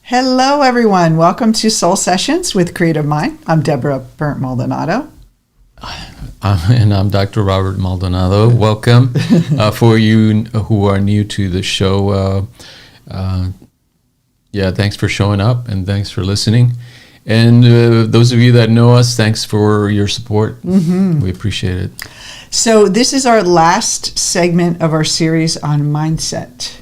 Hello, everyone. Welcome to Soul Sessions with Creative Mind. I'm Deborah Burnt Maldonado. And I'm Dr. Robert Maldonado. Welcome. For you who are new to the show, thanks for showing up and thanks for listening. And those of you that know us, thanks for your support. Mm-hmm. We appreciate it. So this is our last segment of our series on mindset.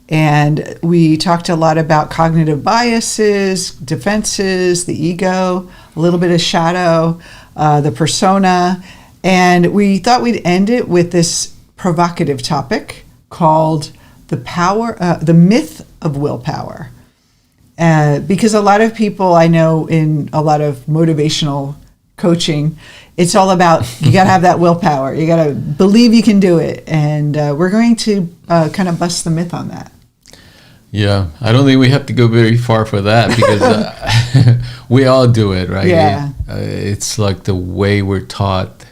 And we talked a lot about cognitive biases, defenses, the ego, a little bit of shadow, the persona. And we thought we'd end it with this provocative topic called the myth of willpower. Because a lot of people I know in a lot of motivational coaching, it's all about you got to have that willpower. You got to believe you can do it. And we're going to kind of bust the myth on that. Yeah, I don't think we have to go very far for that because we all do it, right? Yeah. It's like the way we're taught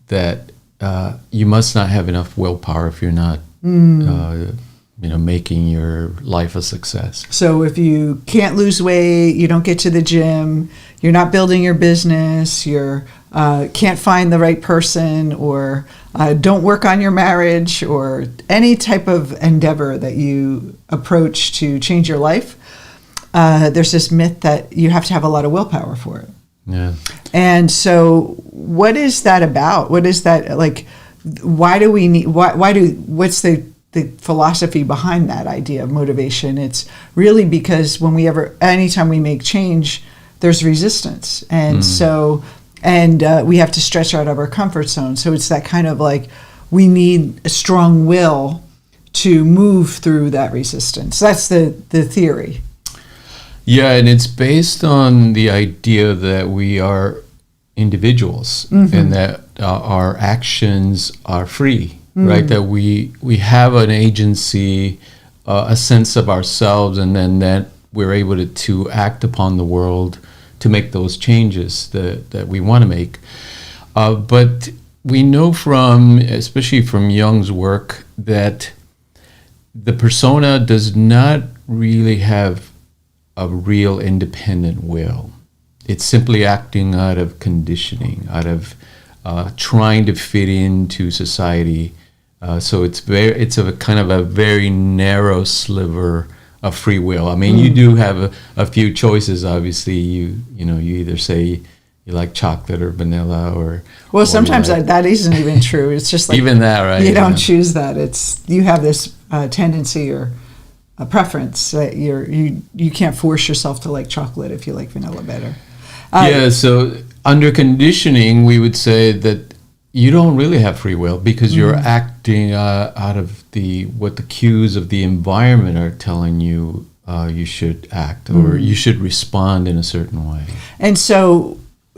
that you must not have enough willpower if you're not, making your life a success. So if you can't lose weight, you don't get to the gym, you're not building your business, you can't find the right person, or don't work on your marriage, or any type of endeavor that you approach to change your life, there's this myth that you have to have a lot of willpower for it. Yeah. And so what is that about? What is that like? Why do we need, what's the philosophy behind that idea of motivation? It's really because anytime we make change, there's resistance. And we have to stretch out of our comfort zone. So it's that kind of like, we need a strong will to move through that resistance. That's the theory. Yeah, and it's based on the idea that we are individuals and that our actions are free, right? That we have an agency, a sense of ourselves, and then that we're able to act upon the world to make those changes that we want to make. But we know especially from Jung's work, that the persona does not really have a real independent will. It's simply acting out of conditioning, out of trying to fit into society. So it's a kind of a very narrow sliver of free will. I mean, you do have a few choices. Obviously, you either say you like chocolate or vanilla, or sometimes that isn't even true. It's just like even that, right? You don't choose that. It's you have this tendency or a preference that you can't force yourself to like chocolate if you like vanilla better. So under conditioning, we would say that you don't really have free will because you're acting out of what the cues of the environment are telling you you should act or you should respond in a certain way. And so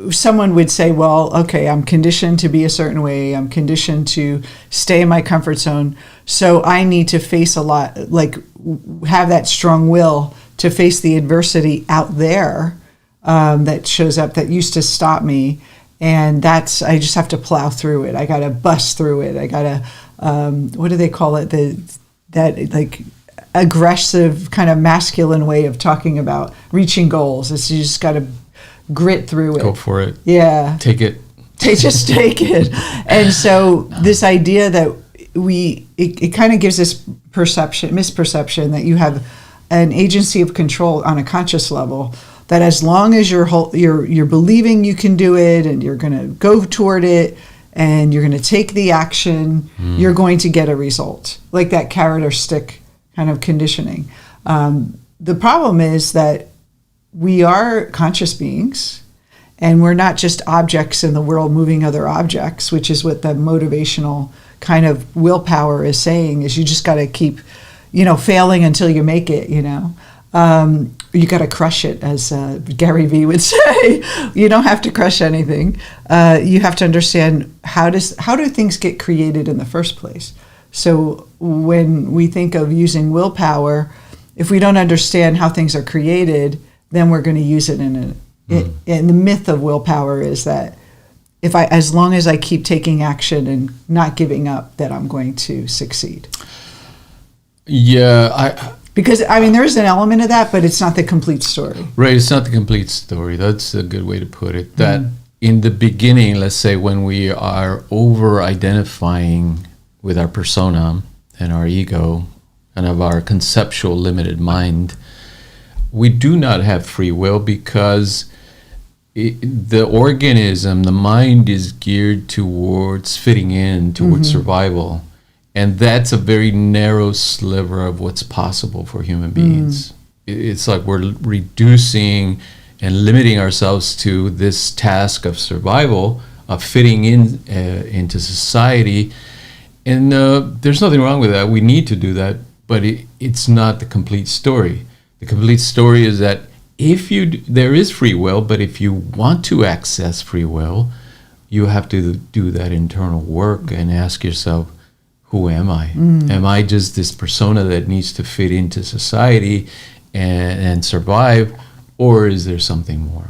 someone would say, well, okay, I'm conditioned to be a certain way. I'm conditioned to stay in my comfort zone. So I need to face a lot, like have that strong will to face the adversity out there that shows up that used to stop me. And I just have to plow through it. I got to bust through it. I got to, what do they call it? That like aggressive kind of masculine way of talking about reaching goals. It's you just got to grit through it. Go for it. Yeah. Take it. Just take it. And so this idea that it kind of gives this misperception that you have an agency of control on a conscious level, that as long as you're believing you can do it and you're going to go toward it and you're going to take the action, you're going to get a result, like that carrot or stick kind of conditioning. The problem is that we are conscious beings and we're not just objects in the world moving other objects, which is what the motivational kind of willpower is saying, is you just got to keep, failing until you make it, You got to crush it, as Gary Vee would say. You don't have to crush anything. You have to understand how do things get created in the first place. So when we think of using willpower, if we don't understand how things are created, then we're going to use it and the myth of willpower is that as long as I keep taking action and not giving up, that I'm going to succeed. Yeah, Because, I mean, there's an element of that, but it's not the complete story. Right, it's not the complete story. That's a good way to put it. That in the beginning, let's say when we are over-identifying with our persona and our ego and of our conceptual limited mind, we do not have free will because the organism, the mind is geared towards fitting in, towards survival. And that's a very narrow sliver of what's possible for human beings. It's like we're reducing and limiting ourselves to this task of survival, of fitting in into society. And there's nothing wrong with that. We need to do that, but it's not the complete story. The complete story is that there is free will, but if you want to access free will, you have to do that internal work and ask yourself, who am I? Am I just this persona that needs to fit into society and survive, or is there something more?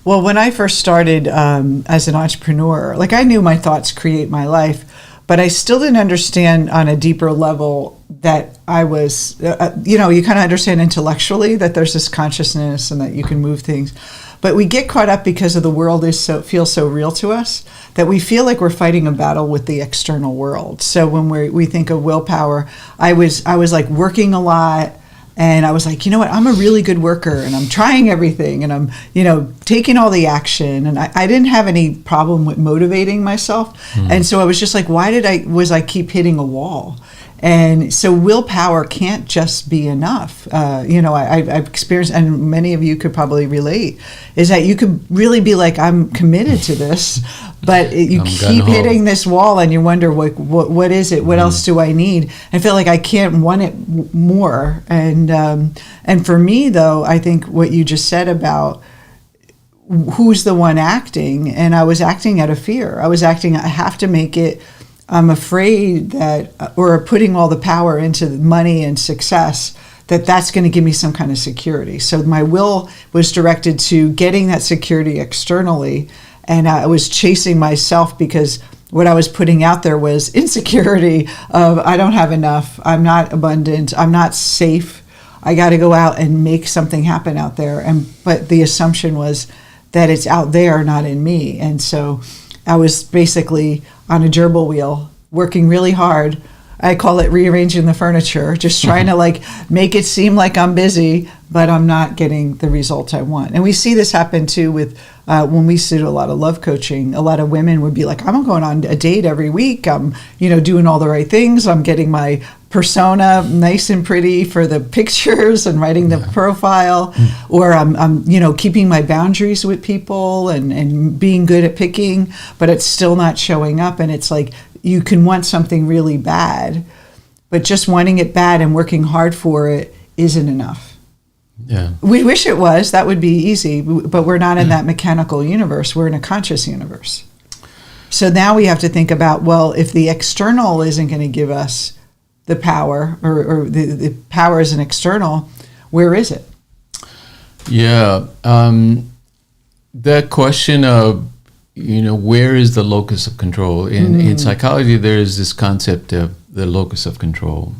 Well, when I first started as an entrepreneur, like I knew my thoughts create my life, but I still didn't understand on a deeper level that I was, you kind of understand intellectually that there's this consciousness and that you can move things. But we get caught up because of the world feels so real to us that we feel like we're fighting a battle with the external world. So when we think of willpower, I was like working a lot, and I was like, you know what, I'm a really good worker, and I'm trying everything, and I'm taking all the action, and I didn't have any problem with motivating myself. And so I was just like, why was I keep hitting a wall? And so willpower can't just be enough. I've experienced, and many of you could probably relate, is that you could really be like, I'm committed to this, but you keep hitting this wall and you wonder, what is it? What else do I need? I feel like I can't want it more. And for me, though, I think what you just said about who's the one acting, and I was acting out of fear. I have to make it. I'm afraid that, or putting all the power into money and success, that's going to give me some kind of security. So my will was directed to getting that security externally, and I was chasing myself because what I was putting out there was insecurity of I don't have enough, I'm not abundant, I'm not safe, I got to go out and make something happen out there. But the assumption was that it's out there, not in me. And so I was basically on a gerbil wheel, working really hard. I call it rearranging the furniture, just trying to make it seem like I'm busy, but I'm not getting the results I want. And we see this happen too with when we do a lot of love coaching. A lot of women would be like, I'm going on a date every week. I'm, doing all the right things. I'm getting my persona nice and pretty for the pictures and writing the profile, or I'm keeping my boundaries with people and being good at picking, but it's still not showing up. And it's like, you can want something really bad, but just wanting it bad and working hard for it isn't enough. Yeah. We wish it was. That would be easy, but we're not in that mechanical universe. We're in a conscious universe. So now we have to think about, well, if the external isn't going to give us the power, or the power is an external, where is it? Yeah. That question of, where is the locus of control? In psychology, there is this concept of the locus of control.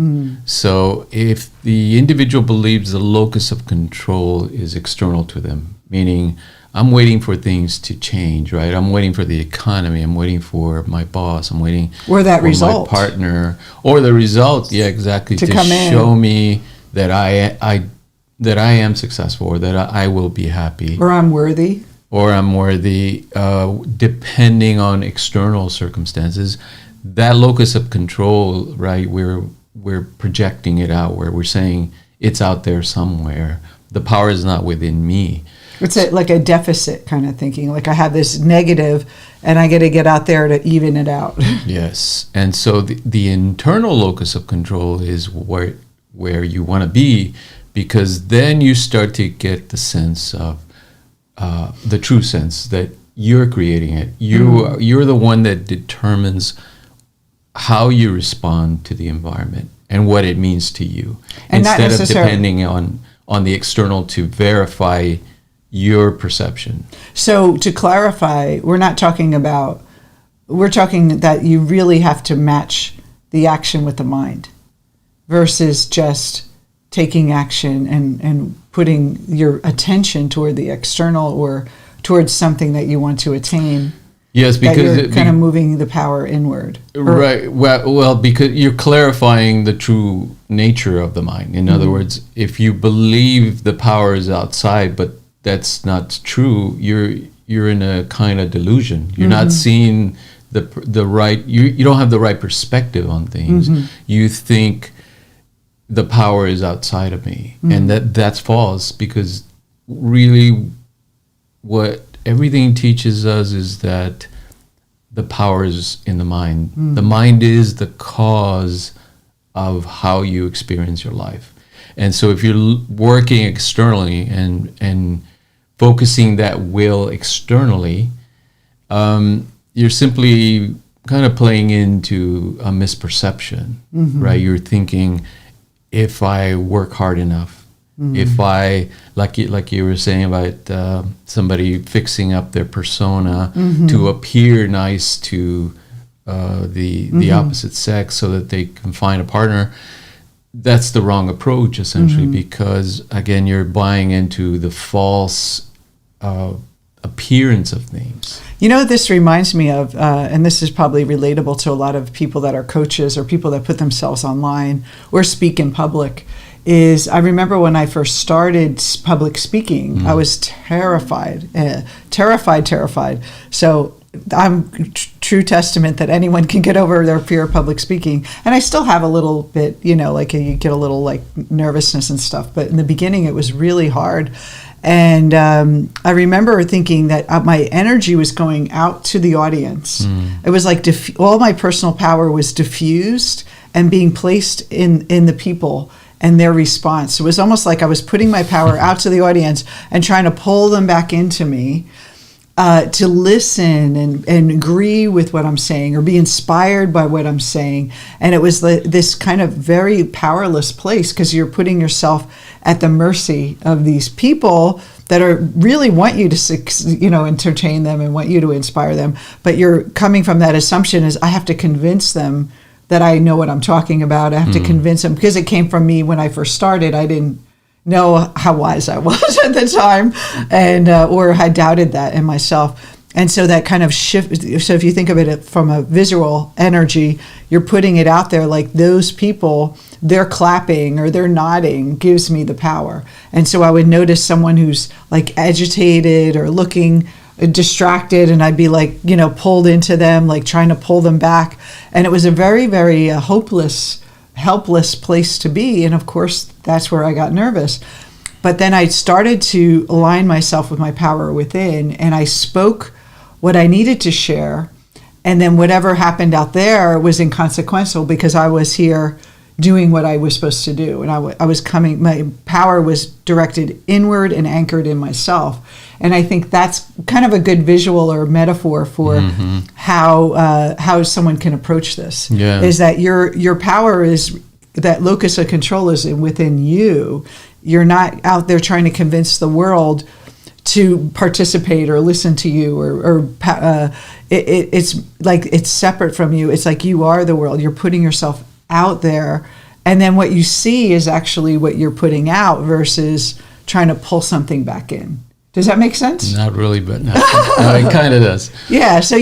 So if the individual believes the locus of control is external to them, meaning I'm waiting for things to change, right? I'm waiting for the economy. I'm waiting for my boss. I'm waiting or that for result, my partner, or the result. Yeah, exactly. To show me that I am successful, or that I will be happy, or I'm worthy. Depending on external circumstances. That locus of control, right? We're projecting it out, where we're saying it's out there somewhere. The power is not within me. It's like a deficit kind of thinking. Like I have this negative, and I got to get out there to even it out. Yes, and so the internal locus of control is where you want to be, because then you start to get the sense of the true sense that you're creating it. You're the one that determines how you respond to the environment and what it means to you, and instead of depending on the external to verify your perception. So to clarify, we're talking that you really have to match the action with the mind versus just taking action and putting your attention toward the external or towards something that you want to attain. Yes, because you're kind of moving the power inward. Right. Well, because you're clarifying the true nature of the mind. In other words, if you believe the power is outside, but that's not true, you're in a kind of delusion. You're not seeing the right. You don't have the right perspective on things. You think the power is outside of me, and that's false. Because really, what everything teaches us is that the power is in the mind. The mind is the cause of how you experience your life. And so if you're working externally and focusing that will externally, you're simply kind of playing into a misperception, right? You're thinking, if I work hard enough, if I, like you were saying about somebody fixing up their persona to appear nice to the opposite sex so that they can find a partner, that's the wrong approach, essentially, because, again, you're buying into the false appearance of things. You know what this reminds me of, and this is probably relatable to a lot of people that are coaches or people that put themselves online or speak in public, is I remember when I first started public speaking, I was terrified. So I'm true testament that anyone can get over their fear of public speaking. And I still have a little bit, like you get a little like nervousness and stuff. But in the beginning, it was really hard. And I remember thinking that my energy was going out to the audience. It was like all my personal power was diffused and being placed in the people and their response. It was almost like I was putting my power out to the audience and trying to pull them back into me to listen and agree with what I'm saying or be inspired by what I'm saying. And it was this kind of very powerless place because you're putting yourself at the mercy of these people that are really want you to, entertain them and want you to inspire them. But you're coming from that assumption is I have to convince them that I know what I'm talking about. I have to convince them because it came from me when I first started. I didn't know how wise I was at the time, and or I doubted that in myself. And so that kind of shift. So if you think of it from a visual energy, you're putting it out there like those people, they're clapping or they're nodding gives me the power. And so I would notice someone who's like agitated or looking distracted, and I'd be like, pulled into them, like trying to pull them back. And it was a very, very helpless place to be. And of course, that's where I got nervous. But then I started to align myself with my power within, and I spoke what I needed to share. And then whatever happened out there was inconsequential because I was here doing what I was supposed to do. And I was coming, my power was directed inward and anchored in myself. And I think that's kind of a good visual or metaphor for how someone can approach this. Yeah. Is that your power is, that locus of control is within you. You're not out there trying to convince the world to participate or listen to you or it's like it's separate from you. It's like you are the world. You're putting yourself out there, and then what you see is actually what you're putting out versus trying to pull something back in. Does that make sense? Not really, but no, it kind of does. Yeah, so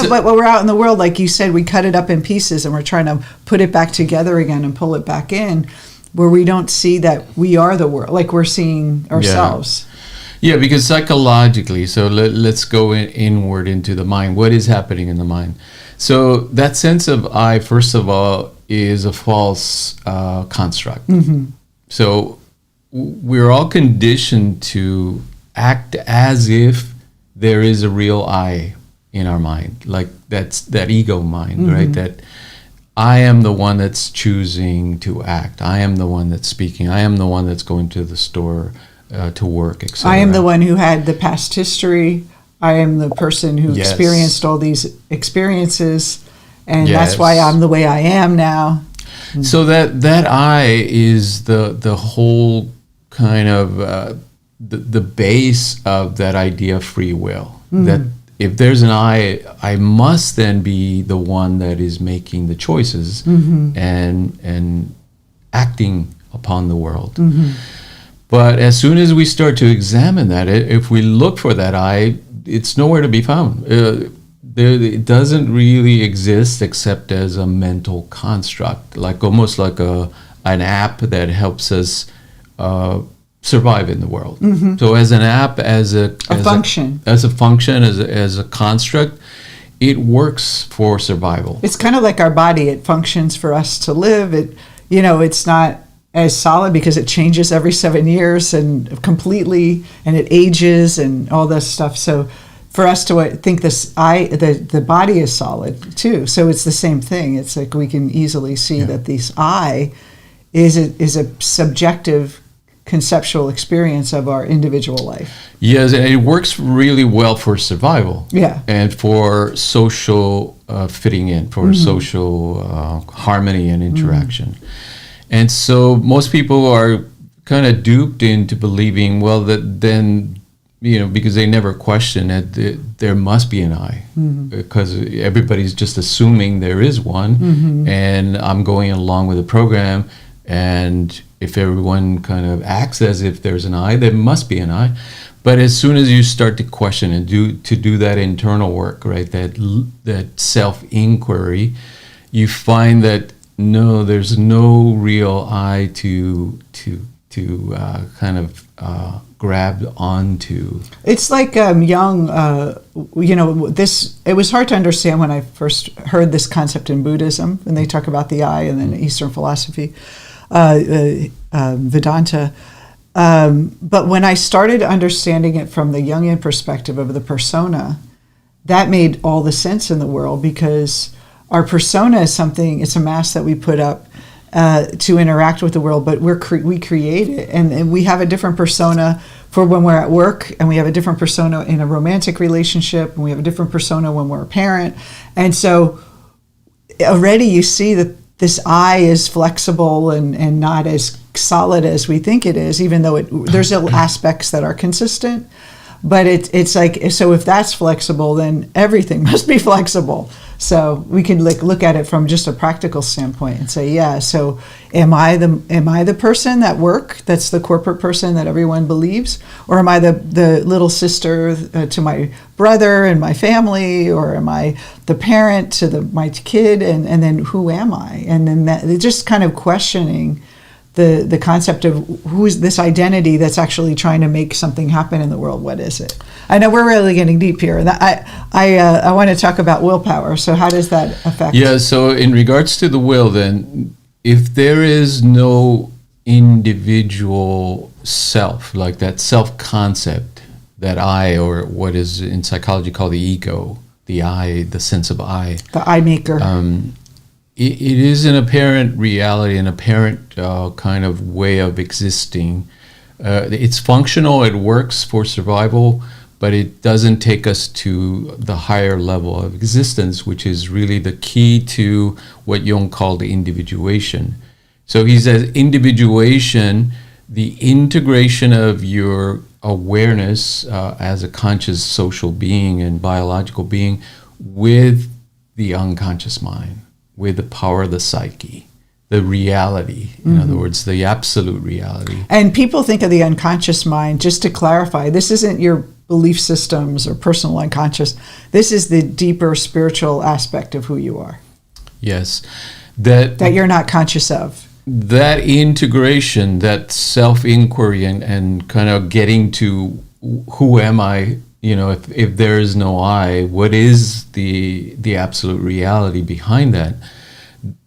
but when we're out in the world, like you said, we cut it up in pieces and we're trying to put it back together again and pull it back in, where we don't see that we are the world, like we're seeing ourselves. Yeah, because psychologically, so let's go inward into the mind. What is happening in the mind? So that sense of I, first of all, is a false construct. So we're all conditioned to act as if there is a real I in our mind, like that's that ego mind, right? That I am the one that's choosing to act. I am the one that's speaking. I am the one that's going to the store to work, etc. I am the one who had the past history. I am the person who experienced all these experiences, and that's why I'm the way I am now. So that I is the whole kind of the base of that idea of free will. That if there's an I must then be the one that is making the choices and acting upon the world. But as soon as we start to examine that, if we look for that I, it's nowhere to be found. It doesn't really exist except as a mental construct, like almost like an app that helps us survive in the world. So as an app, as a function, as a construct, it works for survival. It's kind of like our body. It functions for us to live. It's not as solid because it changes every 7 years and completely, and it ages and all this stuff. So for us to think the body is solid too. So it's the same thing. It's like we can easily see that this I is a subjective conceptual experience of our individual life. Yes, and it works really well for survival. Yeah. And for social fitting in, for social harmony and interaction. And so most people are kind of duped into believing, well, that then, because they never question it, there must be an I, because everybody's just assuming there is one, and I'm going along with the program, and if everyone kind of acts as if there's an I, there must be an I. But as soon as you start to question and do that internal work, right, that self-inquiry, you find that no, there's no real I to kind of grab onto. It's like Jung, it was hard to understand when I first heard this concept in Buddhism, when they talk about the I, and then Eastern philosophy, Vedanta. But when I started understanding it from the Jungian perspective of the persona, that made all the sense in the world, because our persona is something, it's a mask that we put up to interact with the world, but we create it. And we have a different persona for when we're at work, and we have a different persona in a romantic relationship, and we have a different persona when we're a parent. And so already you see that this I is flexible and not as solid as we think it is, even though there's aspects that are consistent. But it's like, so if that's flexible, then everything must be flexible. So we can look at it from just a practical standpoint and say, yeah, so am I the person at work that's the corporate person that everyone believes? Or am I the little sister to my brother and my family? Or am I the parent to my kid? And then who am I? And then that, just kind of questioning the concept of who is this identity that's actually trying to make something happen in the world. What is it? I know we're really getting deep here. And I want to talk about willpower. So how does that affect? Yeah, so in regards to the will, then, if there is no individual self, like that self-concept, that I, or what is in psychology called the ego, the I, the sense of I. The I maker. It is an apparent reality, an apparent kind of way of existing. It's functional, it works for survival, but it doesn't take us to the higher level of existence, which is really the key to what Jung called the individuation. So he says individuation, the integration of your awareness as a conscious social being and biological being with the unconscious mind, with the power of the psyche, the reality, in other words, the absolute reality. And people think of the unconscious mind, just to clarify, this isn't your belief systems or personal unconscious. This is the deeper spiritual aspect of who you are. Yes. That you're not conscious of. That integration, that self-inquiry and kind of getting to who am I, if there is no I, what is the absolute reality behind that?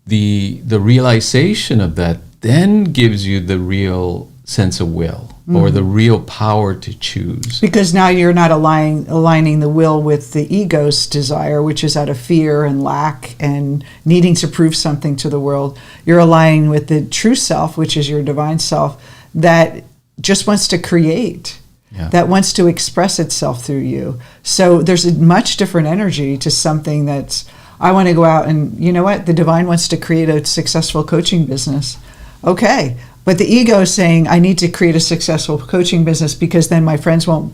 The realization of that then gives you the real sense of will, or the real power to choose. Because now you're not aligning the will with the ego's desire, which is out of fear and lack and needing to prove something to the world. You're aligning with the true self, which is your divine self, that just wants to create. Yeah. That wants to express itself through you. So there's a much different energy to something that's, I want to go out and, you know what, the divine wants to create a successful coaching business. Okay, but the ego is saying, I need to create a successful coaching business because then my friends won't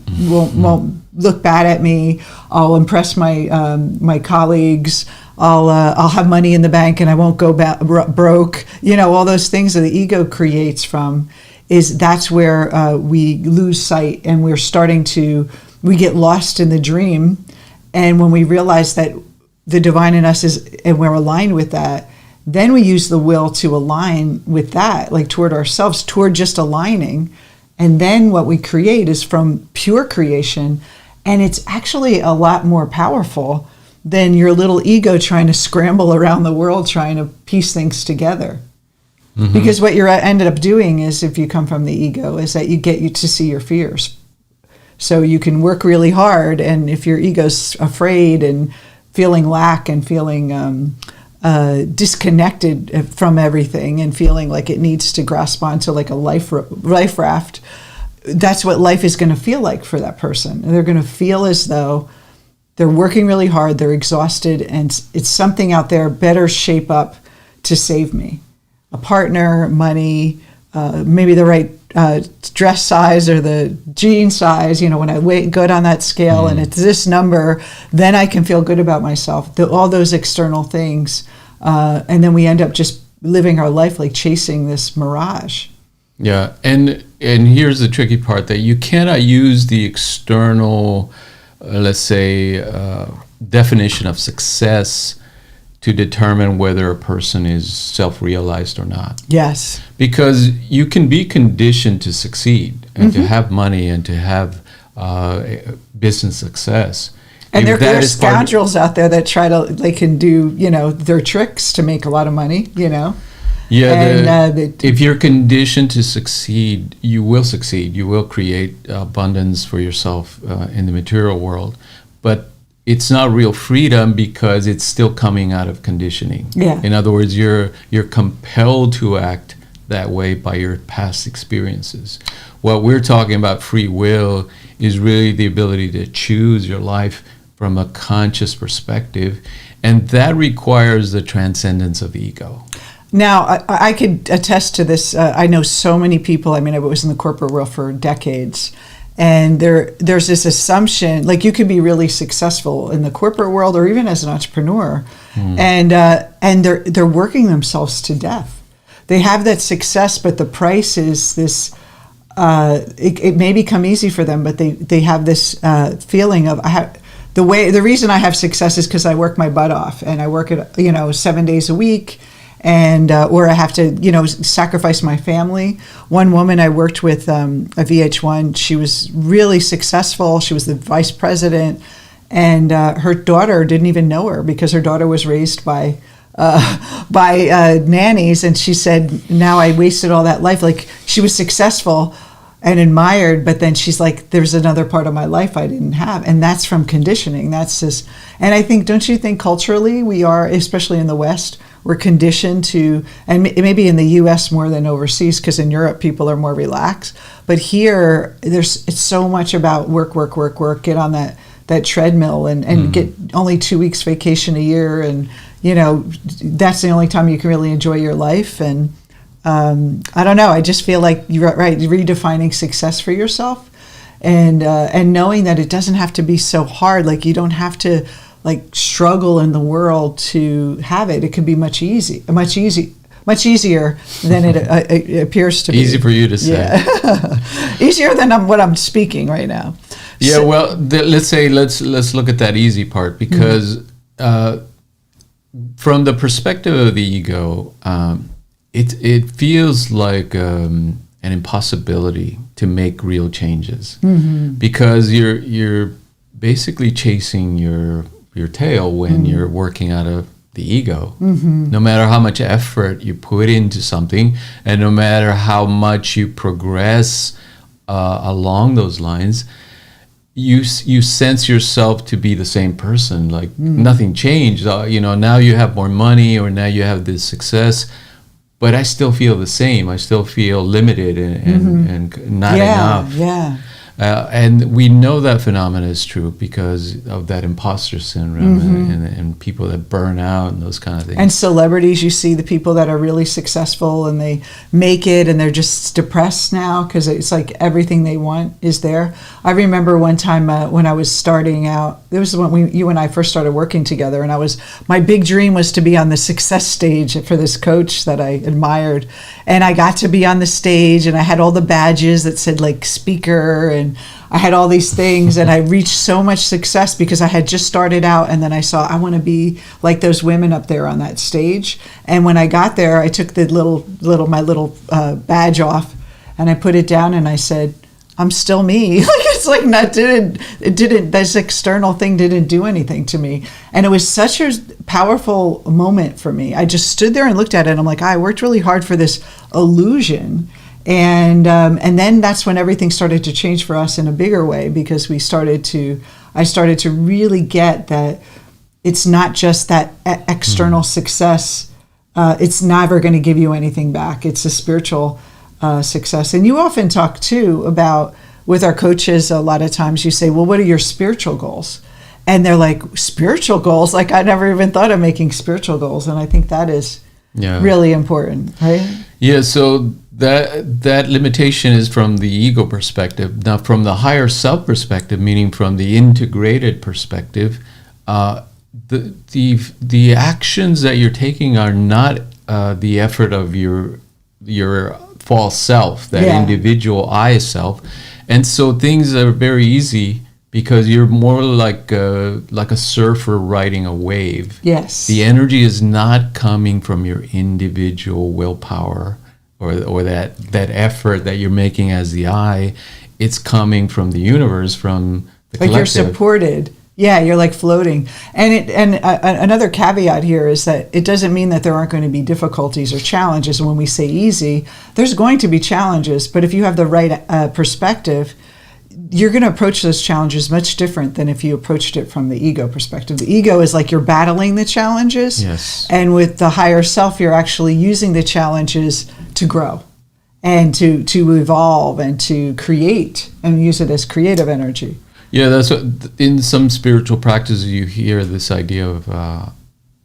look bad at me. I'll impress my colleagues. I'll have money in the bank and I won't go broke. You know, all those things that the ego creates from that's where we lose sight, and we get lost in the dream. And when we realize that the divine in us and we're aligned with that, then we use the will to align with that, like toward ourselves, toward just aligning. And then what we create is from pure creation. And it's actually a lot more powerful than your little ego trying to scramble around the world, trying to piece things together. Mm-hmm. Because what you're ended up doing is, if you come from the ego, is that you to see your fears. So you can work really hard, and if your ego's afraid and feeling lack and feeling disconnected from everything and feeling like it needs to grasp onto like a life raft, that's what life is going to feel like for that person. They're going to feel as though they're working really hard, they're exhausted, and it's something out there better shape up to save me. A partner, money, maybe the right dress size or the jean size. You know, when I weigh good on that scale and it's this number, then I can feel good about myself. All those external things. And then we end up just living our life like chasing this mirage. Yeah, and here's the tricky part, that you cannot use the external, let's say, definition of success to determine whether a person is self-realized or not. Yes. Because you can be conditioned to succeed and to have money and to have business success. And there are scoundrels out there that they can do, you know, their tricks to make a lot of money, you know. Yeah, if you're conditioned to succeed, you will succeed. You will create abundance for yourself in the material world. But it's not real freedom because it's still coming out of conditioning. Yeah. In other words, you're compelled to act that way by your past experiences. What we're talking about, free will, is really the ability to choose your life from a conscious perspective, and that requires the transcendence of the ego. Now, I could attest to this. I know so many people. I mean, I was in the corporate world for decades, and there's this assumption, like you can be really successful in the corporate world or even as an entrepreneur, and they're working themselves to death. They have that success, but the price is this. It may become easy for them, but they have this feeling of the reason I have success is because I work my butt off, and I work at 7 days a week. And or I have to, sacrifice my family. One woman I worked with at VH1, she was really successful. She was the vice president, and her daughter didn't even know her because her daughter was raised by nannies. And she said, "Now I wasted all that life." Like, she was successful and admired, but then she's like, "There's another part of my life I didn't have," and that's from conditioning. That's just, and I think, don't you think culturally we are, especially in the West, we're conditioned to, and maybe in the U.S. more than overseas, because in Europe people are more relaxed. But here, it's so much about work, get on that treadmill and get only 2 weeks vacation a year, and that's the only time you can really enjoy your life. And I don't know. I just feel like you're right, redefining success for yourself, and knowing that it doesn't have to be so hard. Like, you don't have to struggle in the world to have it. It can be much easier than it appears to be. Easy for you to say. Yeah. Easier than what I'm speaking right now. Yeah. So, well, let's look at that easy part, because from the perspective of the ego, it feels like an impossibility to make real changes, because you're basically chasing your tail when you're working out of the ego. No matter how much effort you put into something, and no matter how much you progress along those lines, you sense yourself to be the same person. Like nothing changed. Now you have more money, or now you have this success, but I still feel the same. I still feel limited and not enough. Yeah. And we know that phenomena is true because of that imposter syndrome and people that burn out and those kind of things. And celebrities, you see the people that are really successful and they make it and they're just depressed now because it's like everything they want is there. I remember one time when I was starting out, it was when you and I first started working together, and my big dream was to be on the success stage for this coach that I admired. And I got to be on the stage and I had all the badges that said like speaker, and I had all these things, and I reached so much success because I had just started out, and then I saw I want to be like those women up there on that stage. And when I got there, I took the my little badge off and I put it down and I said, I'm still me. Like it's like this external thing didn't do anything to me. And it was such a powerful moment for me. I just stood there and looked at it and I'm like, I worked really hard for this illusion. And then that's when everything started to change for us in a bigger way, because I started to really get that it's not just that external success. It's never going to give you anything back. It's a spiritual success. And you often talk too about, with our coaches, a lot of times you say, well, what are your spiritual goals? And they're like, spiritual goals? Like I never even thought of making spiritual goals. And I think that is really important, right? Yeah, so that limitation is from the ego perspective. Now, from the higher self perspective, meaning from the integrated perspective, the actions that you're taking are not the effort of your false self, that individual I self, and so things are very easy because you're more like a surfer riding a wave. Yes, the energy is not coming from your individual willpower or that effort that you're making as the I. It's coming from the universe, from the collective. Like you're supported. Yeah, you're like floating. And another caveat here is that it doesn't mean that there aren't going to be difficulties or challenges. When we say easy, there's going to be challenges, but if you have the right perspective, you're going to approach those challenges much different than if you approached it from the ego perspective. The ego is like you're battling the challenges. Yes. And with the higher self, you're actually using the challenges to grow and to evolve and to create and use it as creative energy. Yeah, that's what, in some spiritual practices you hear this idea of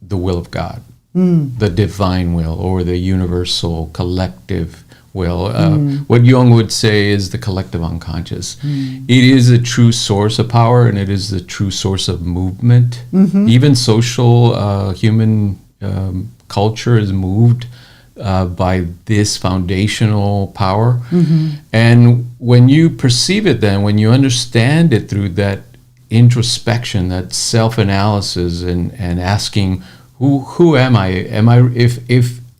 the will of God, the divine will, or the universal collective will. What Jung would say is the collective unconscious. It is a true source of power, and it is the true source of movement. Even social human culture is moved by this foundational power. And when you perceive it, then when you understand it through that introspection, that self-analysis, and asking, who am I?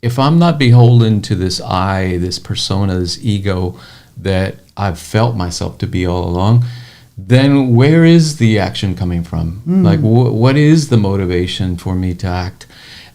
If I'm not beholden to this I, this persona, this ego that I've felt myself to be all along, then where is the action coming from? Like what is the motivation for me to act?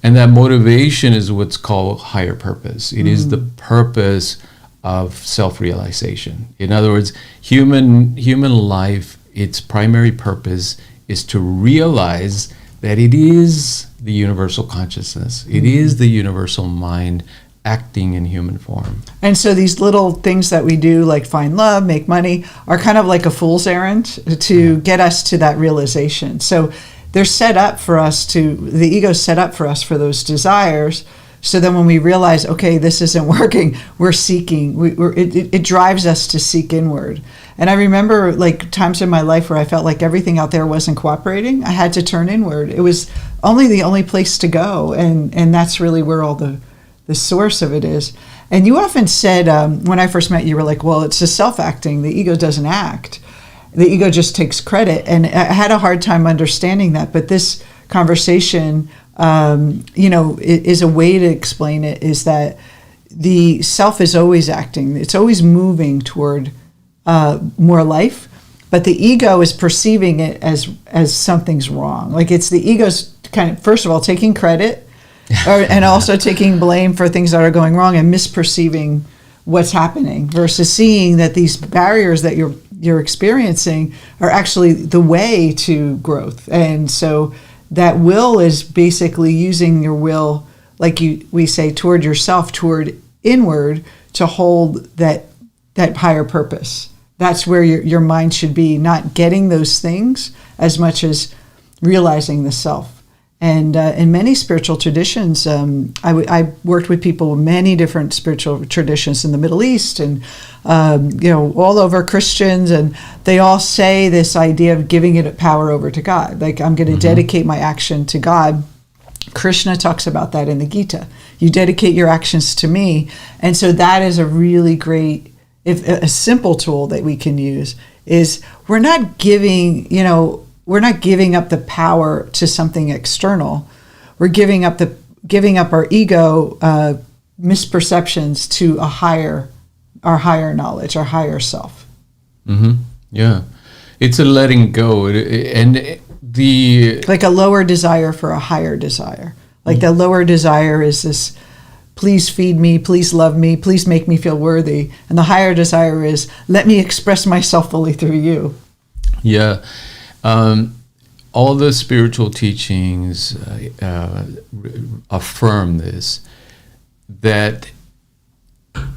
And that motivation is what's called higher purpose. It is the purpose of self-realization. In other words, human life, its primary purpose is to realize that it is the universal consciousness. It is the universal mind acting in human form. And so these little things that we do, like find love, make money, are kind of like a fool's errand to get us to that realization. So they're set up for us the ego's set up for us for those desires. So then when we realize, okay, this isn't working, we're seeking. It drives us to seek inward. And I remember like times in my life where I felt like everything out there wasn't cooperating. I had to turn inward. It was the only place to go. And that's really where all the source of it is. And you often said, when I first met you, were like, well, it's a self-acting. The ego doesn't act. The ego just takes credit. And I had a hard time understanding that. But this conversation, is a way to explain it, is that the self is always acting. It's always moving toward more life. But the ego is perceiving it as something's wrong. Like it's the ego's kind of, first of all, taking credit and also taking blame for things that are going wrong and misperceiving what's happening versus seeing that these barriers that you're experiencing are actually the way to growth. And so that will is basically using your will, like we say, toward yourself, toward inward, to hold that higher purpose. That's where your mind should be, not getting those things as much as realizing the self. And in many spiritual traditions, I worked with people with many different spiritual traditions in the Middle East and, all over Christians. And they all say this idea of giving it power over to God. Like, I'm going to dedicate my action to God. Krishna talks about that in the Gita. You dedicate your actions to me. And so that is a really great, a simple tool that we can use is we're not giving up the power to something external. We're giving up our ego misperceptions to our higher knowledge, our higher self. Mm-hmm. Yeah, it's a letting go, and like a lower desire for a higher desire. Like the lower desire is this: please feed me, please love me, please make me feel worthy, and the higher desire is let me express myself fully through you. Yeah. All the spiritual teachings affirm this, that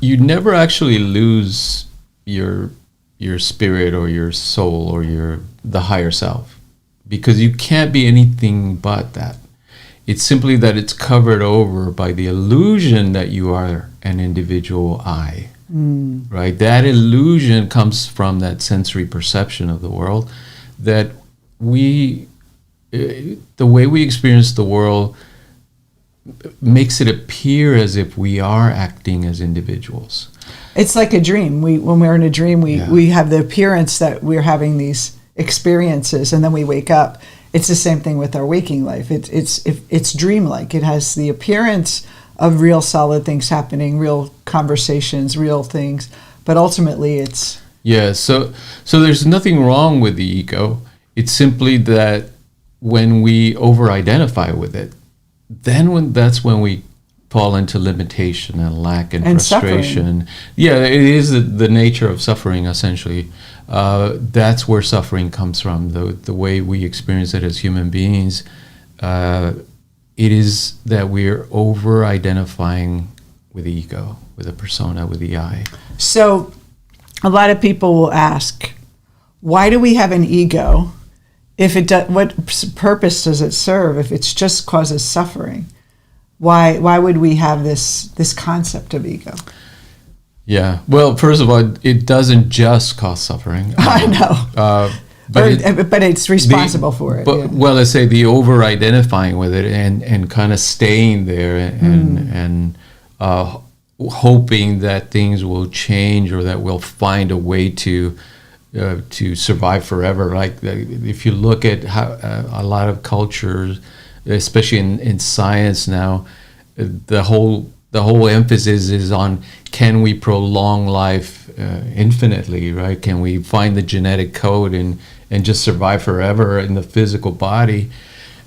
you never actually lose your spirit or your soul or the higher self, because you can't be anything but that. It's simply that it's covered over by the illusion that you are an individual I, right? That illusion comes from that sensory perception of the world, that the way we experience the world makes it appear as if we are acting as individuals. It's like a dream. When we're in a dream, we have the appearance that we're having these experiences, and then we wake up. It's the same thing with our waking life. It's dreamlike. It has the appearance of real solid things happening, real conversations, real things, but ultimately it's... Yeah, so there's nothing wrong with the ego. It's simply that when we over-identify with it, that's when we fall into limitation and lack and frustration. Suffering. Yeah, it is the nature of suffering, essentially. That's where suffering comes from, the way we experience it as human beings. It is that we're over-identifying with the ego, with the persona, with the I. So a lot of people will ask, why do we have an ego? What purpose does it serve if it just causes suffering? Why would we have this concept of ego? Yeah. Well, first of all, it doesn't just cause suffering. I know. But it's responsible for it. But, well, let's say the over-identifying with it and kind of staying there and hoping that things will change or that we'll find a way to survive forever. Like if you look at how a lot of cultures, especially in science now, the whole emphasis is on, can we prolong life infinitely, right? Can we find the genetic code and just survive forever in the physical body?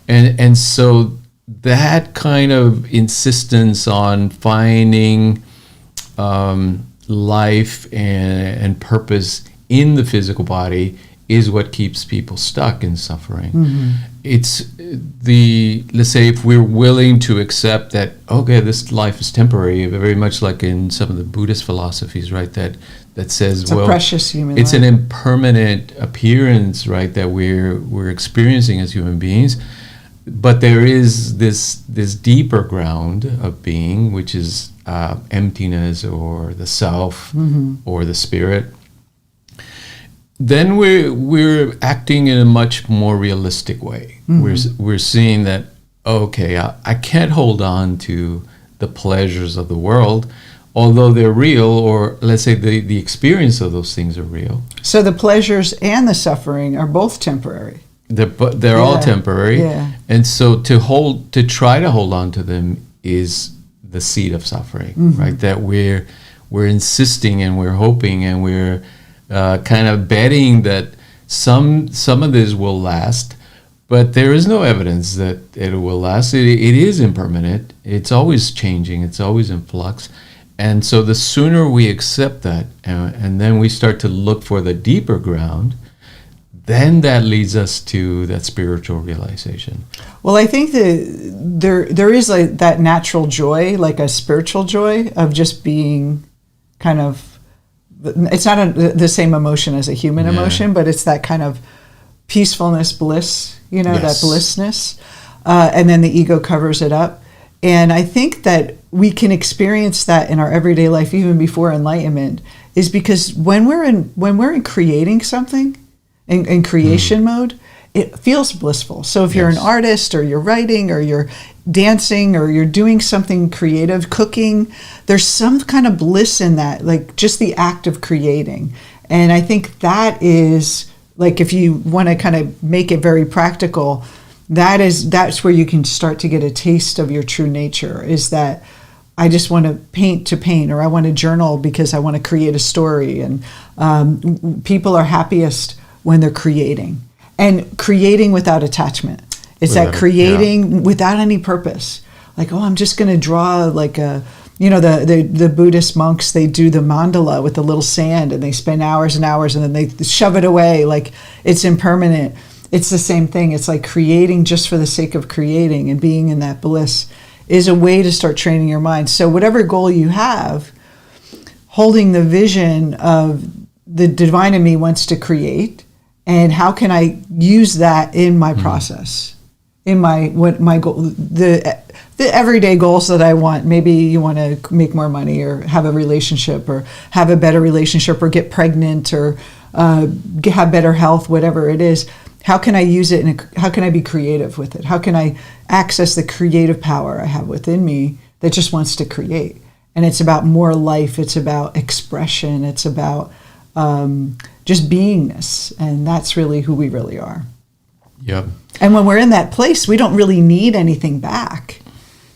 And so that kind of insistence on finding life and purpose in the physical body is what keeps people stuck in suffering. Mm-hmm. It's let's say if we're willing to accept that, okay, this life is temporary, very much like in some of the Buddhist philosophies, right, that says, it's a precious human it's life. An impermanent appearance, right, that we're experiencing as human beings. But there is this deeper ground of being, which is emptiness or the self or the spirit. Then we're acting in a much more realistic way. We're seeing that, okay, I can't hold on to the pleasures of the world, although they're real, or let's say the experience of those things are real. So the pleasures and the suffering are both temporary. They're all temporary, and so to try to hold on to them is the seed of suffering, right? That we're insisting and we're hoping and we're kind of betting that some of this will last, but there is no evidence that it will last. It is impermanent. It's always changing. It's always in flux. And so the sooner we accept that and then we start to look for the deeper ground, then that leads us to that spiritual realization. Well, I think that there is like that natural joy, like a spiritual joy of just being kind of it's not the same emotion as a human Yeah. emotion, but it's that kind of peacefulness, bliss, you know, Yes. that blissness. And then the ego covers it up. And I think that we can experience that in our everyday life, even before enlightenment, is because when we're in creating something, in creation mode, it feels blissful. So if you're an Yes. artist, or you're writing, or you're dancing, or you're doing something creative, cooking, there's some kind of bliss in that, like just the act of creating. And I think that is, like, if you want to kind of make it very practical, that's where you can start to get a taste of your true nature, is that I just want to paint, or I want to journal because I want to create a story. And people are happiest when they're creating, and creating without attachment. It's that creating without any purpose. Like, I'm just going to draw like a, the Buddhist monks, they do the mandala with the little sand, and they spend hours and hours, and then they shove it away like it's impermanent. It's the same thing. It's like creating just for the sake of creating, and being in that bliss is a way to start training your mind. So whatever goal you have, holding the vision of the divine in me wants to create, and how can I use that in my process, in my goal, the everyday goals that I want. Maybe you want to make more money, or have a relationship, or have a better relationship, or get pregnant, or have better health, whatever it is. How can I use it, and how can I be creative with it? How can I access the creative power I have within me that just wants to create? And it's about more life. It's about expression. It's about just beingness. And that's really who we really are. Yep. And when we're in that place, we don't really need anything back.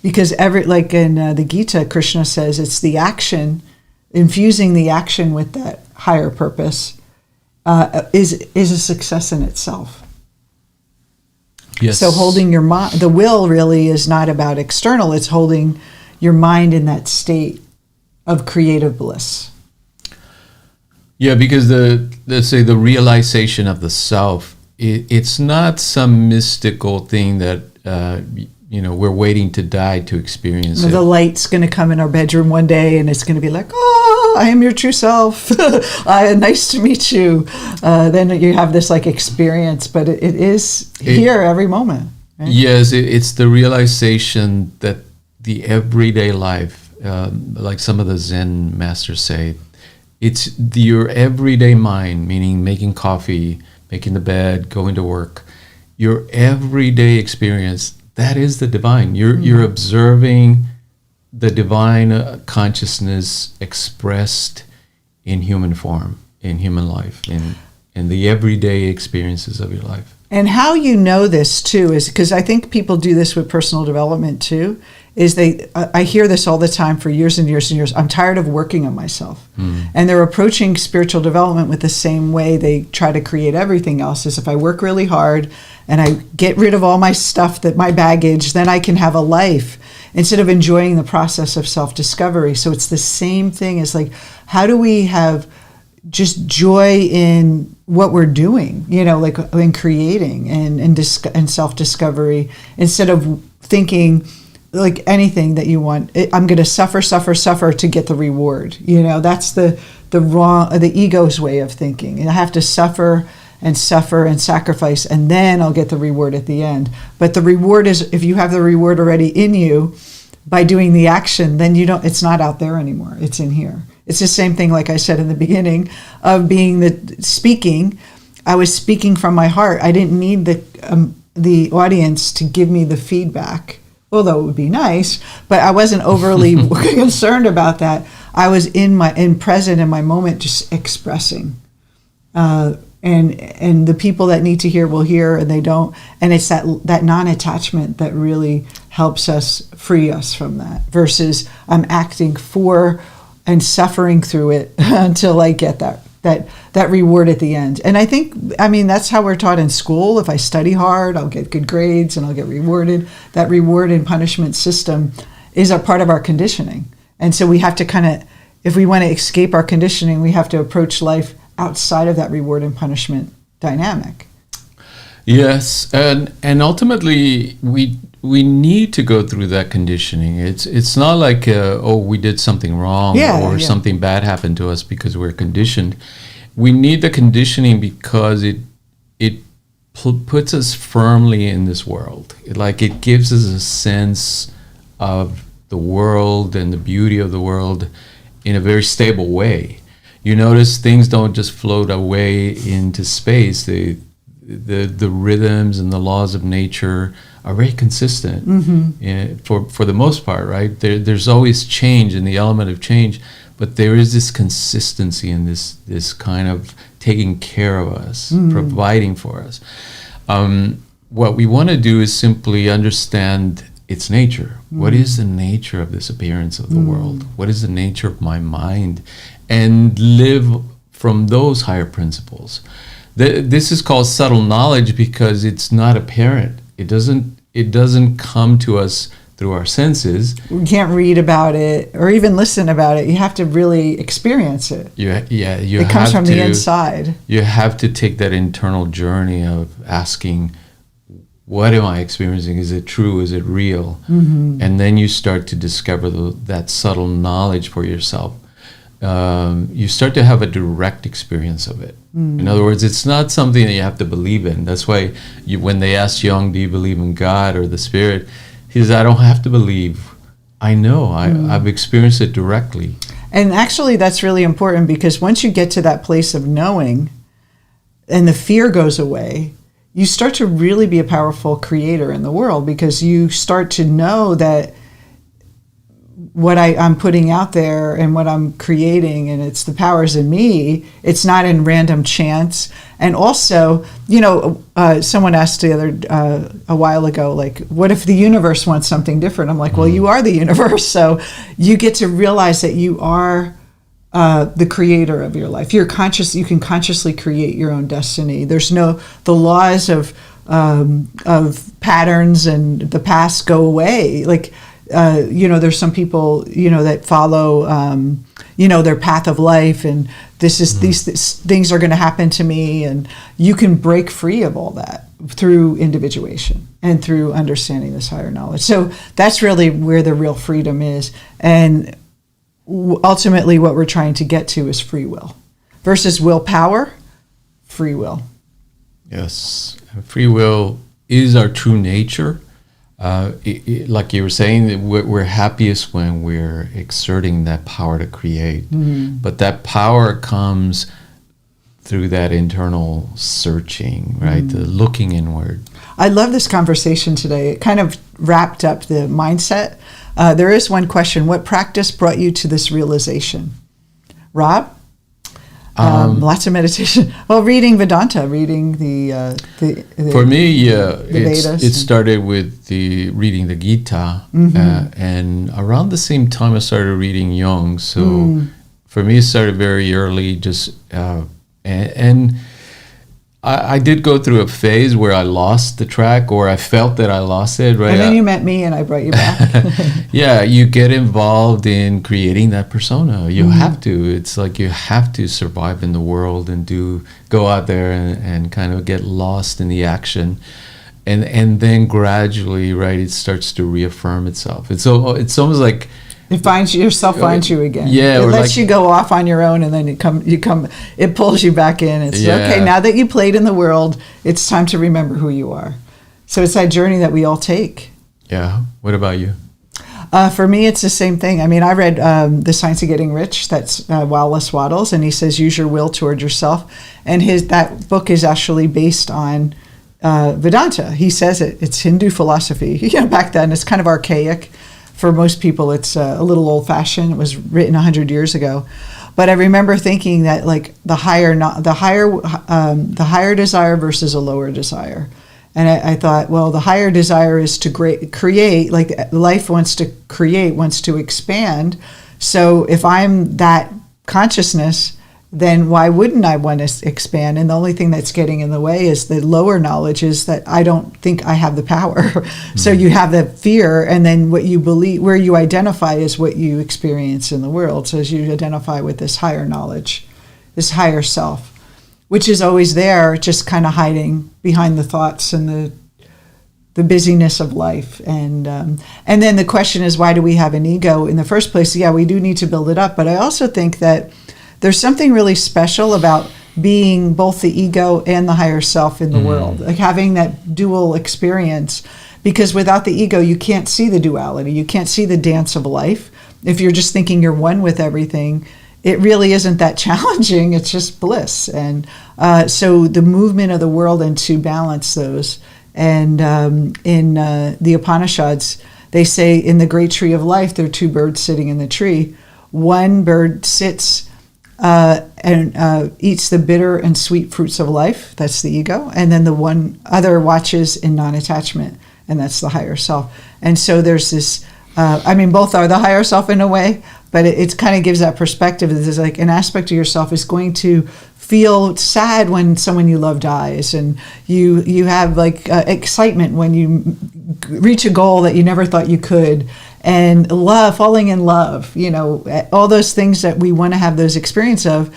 Because like in the Gita, Krishna says it's the action, infusing the action with that higher purpose, is a success in itself. Yes. So holding your mind, the will really is not about external. It's holding your mind in that state of creative bliss. Yeah, because let's say the realization of the self, it's not some mystical thing that we're waiting to die to experience it. The light's going to come in our bedroom one day, and it's going to be like, I am your true self. Nice to meet you. Then you have this like experience, but it is here every moment. Right? Yes, it's the realization that the everyday life, like some of the Zen masters say, it's your everyday mind, meaning making coffee, making the bed, going to work. Your everyday experience, that is the divine. You're observing the divine consciousness expressed in human form, in human life, in the everyday experiences of your life. And how you know this too is because I think people do this with personal development too, is I hear this all the time for years and years and years. I'm tired of working on myself. And they're approaching spiritual development with the same way they try to create everything else, is if I work really hard and I get rid of all my stuff, my baggage, then I can have a life, instead of enjoying the process of self-discovery. So it's the same thing as like, how do we have just joy in what we're doing, like in creating and self-discovery, instead of thinking like anything that you want, I'm going to suffer to get the reward. That's the ego's way of thinking. And I have to suffer and sacrifice, and then I'll get the reward at the end. But the reward is, if you have the reward already in you by doing the action, then it's not out there anymore. It's in here. It's the same thing, like I said in the beginning, of being speaking. I was speaking from my heart. I didn't need the audience to give me the feedback, although it would be nice, but I wasn't overly concerned about that. I was present in my moment, just expressing. And the people that need to hear will hear, and they don't. And it's that non-attachment that really helps us, free us from that, versus I'm acting for and suffering through it until I get that reward at the end. And I think, that's how we're taught in school. If I study hard, I'll get good grades and I'll get rewarded. That reward and punishment system is a part of our conditioning. And so we have to if we want to escape our conditioning, we have to approach life outside of that reward and punishment dynamic. Yes, and ultimately we need to go through that conditioning. It's not like we did something wrong or something bad happened to us because we're conditioned. We need the conditioning because it puts us firmly in this world. It gives us a sense of the world and the beauty of the world in a very stable way. You notice things don't just float away into space. The rhythms and the laws of nature are very consistent for the most part, right? There's always change in the element of change, but there is this consistency in this kind of taking care of us, providing for us. What we want to do is simply understand its nature. What is the nature of this appearance of the world? What is the nature of my mind? And live from those higher principles. This is called subtle knowledge because it's not apparent. It doesn't come to us through our senses. We can't read about it or even listen about it. You have to really experience it. It comes from the inside. You have to take that internal journey of asking, what am I experiencing? Is it true? Is it real? And then you start to discover that subtle knowledge for yourself. You start to have a direct experience of it. In other words, it's not something that you have to believe in. That's why when they asked Jung, do you believe in God or the Spirit? He says, I don't have to believe. I know. I've experienced it directly. And actually, that's really important because once you get to that place of knowing and the fear goes away, you start to really be a powerful creator in the world because you start to know that what I'm putting out there and what I'm creating, and it's the powers in me, it's not in random chance. And also, someone asked the other a while ago, like, what if the universe wants something different? I'm like, well, you are the universe. So you get to realize that you are the creator of your life. You're conscious. You can consciously create your own destiny. There's the laws of patterns and the past go away. Like, there's some people, that follow, their path of life, and these things are going to happen to me, and you can break free of all that through individuation and through understanding this higher knowledge. So that's really where the real freedom is, and ultimately what we're trying to get to is free will versus willpower. Free will. Yes, free will is our true nature. Like you were saying, we're happiest when we're exerting that power to create. But that power comes through that internal searching, right? The looking inward. I love this conversation today. It kind of wrapped up the mindset. There is one question. What practice brought you to this realization? Rob? Lots of meditation. Well, reading Vedanta, reading the for me, Vedas. It started with reading the Gita, and around the same time I started reading Jung. So for me, it started very early. And I did go through a phase where I lost the track, or I felt that I lost it. Right, and then you met me, and I brought you back. Yeah, you get involved in creating that persona. You have to. It's like you have to survive in the world and go out there and kind of get lost in the action, and then gradually, right, it starts to reaffirm itself. It's almost like it finds you again. Yeah, it lets you go off on your own, and then it pulls you back in. It's okay. Now that you played in the world, it's time to remember who you are. So it's that journey that we all take. Yeah. What about you? For me, it's the same thing. I mean, I read The Science of Getting Rich. That's Wallace Wattles, and he says use your will toward yourself. And that book is actually based on Vedanta. He says it's Hindu philosophy. Back then it's kind of archaic. For most people, it's a little old-fashioned. It was written 100 years ago, but I remember thinking that like the higher desire versus a lower desire, and I thought, well, the higher desire is to create. Like life wants to create, wants to expand. So if I'm that consciousness, then why wouldn't I want to expand? And the only thing that's getting in the way is the lower knowledge is that I don't think I have the power. So you have the fear, and then what you believe, where you identify is what you experience in the world. So as you identify with this higher knowledge, this higher self. which is always there, just kind of hiding behind the thoughts and the busyness of life. And then the question is, why do we have an ego in the first place? Yeah, we do need to build it up. But I also think that there's something really special about being both the ego and the higher self in the world, like having that dual experience. Because without the ego, you can't see the duality. You can't see the dance of life. If you're just thinking you're one with everything, it really isn't that challenging. It's just bliss. And so the movement of the world and to balance those. And in the Upanishads, they say in the great tree of life, there are two birds sitting in the tree. One bird sits and eats the bitter and sweet fruits of life. That's the ego. And then the one other watches in non-attachment, and that's the higher self. And so there's this, both are the higher self in a way, but it kind of gives that perspective. There's like an aspect of yourself is going to feel sad when someone you love dies, and you have like excitement when you reach a goal that you never thought you could, and love, falling in love, all those things that we want to have those experience of,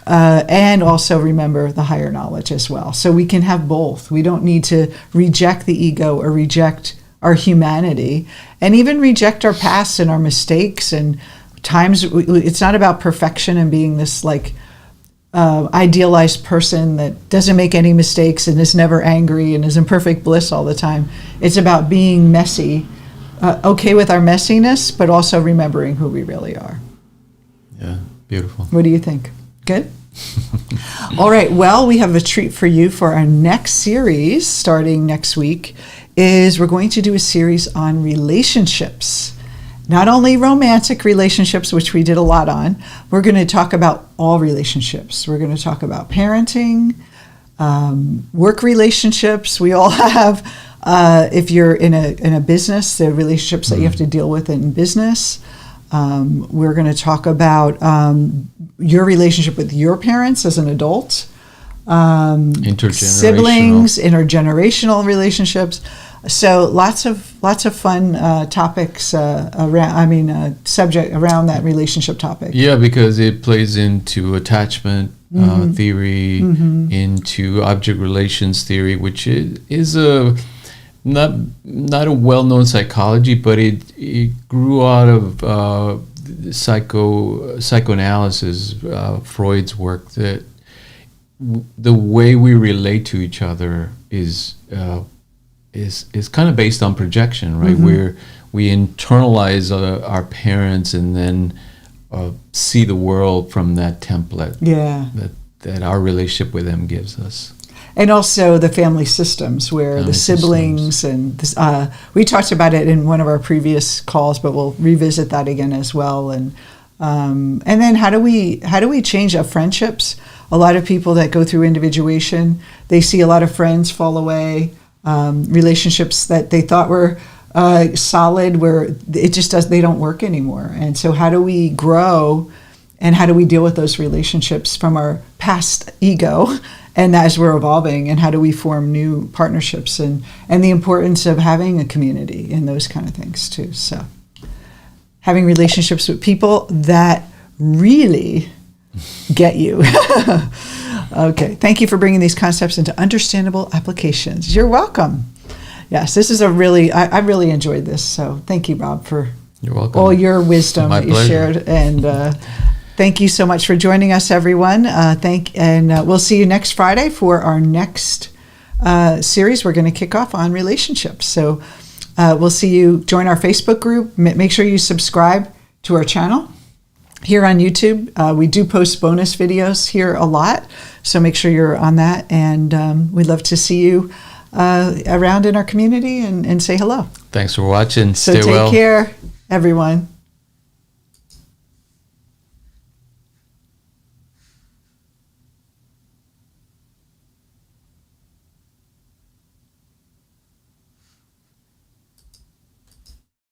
and also remember the higher knowledge as well. So we can have both. We don't need to reject the ego or reject our humanity, and even reject our past and our mistakes. And times it's not about perfection and being this like idealized person that doesn't make any mistakes and is never angry and is in perfect bliss all the time. It's about being messy, okay with our messiness, but also remembering who we really are. Yeah, beautiful. What do you think? Good? All right. Well, we have a treat for you for our next series starting next week. We're going to do a series on relationships. Not only romantic relationships, which we did a lot on, we're going to talk about all relationships. We're going to talk about parenting, work relationships. We all have, if you're in a business, the relationships that you have to deal with in business. We're going to talk about your relationship with your parents as an adult, siblings, intergenerational relationships. So lots of fun topics subject around that relationship topic. Yeah, because it plays into attachment theory, into object relations theory, which is a not a well-known psychology, but it grew out of psychoanalysis, Freud's work, that the way we relate to each other is kind of based on projection, right? Where we internalize our parents and then see the world from that template that our relationship with them gives us. And also the family systems where the siblings and this, we talked about it in one of our previous calls, but we'll revisit that again as well. And then how do we change our friendships? A lot of people that go through individuation, they see a lot of friends fall away, relationships that they thought were solid, where they don't work anymore. And so how do we grow, and how do we deal with those relationships from our past ego? And as we're evolving, and how do we form new partnerships, and the importance of having a community and those kind of things too. So having relationships with people that really get you. Okay, thank you for bringing these concepts into understandable applications. You're welcome. Yes, this is I really enjoyed this. So thank you, Rob, for You're welcome. All your wisdom that you shared. And thank you so much for joining us, everyone. We'll see you next Friday for our next series. We're going to kick off on relationships. So we'll see you. Join our Facebook group. Make sure you subscribe to our channel here on YouTube. We do post bonus videos here a lot, so make sure you're on that. And we'd love to see you around in our community and say hello. Thanks for watching. So take care, everyone.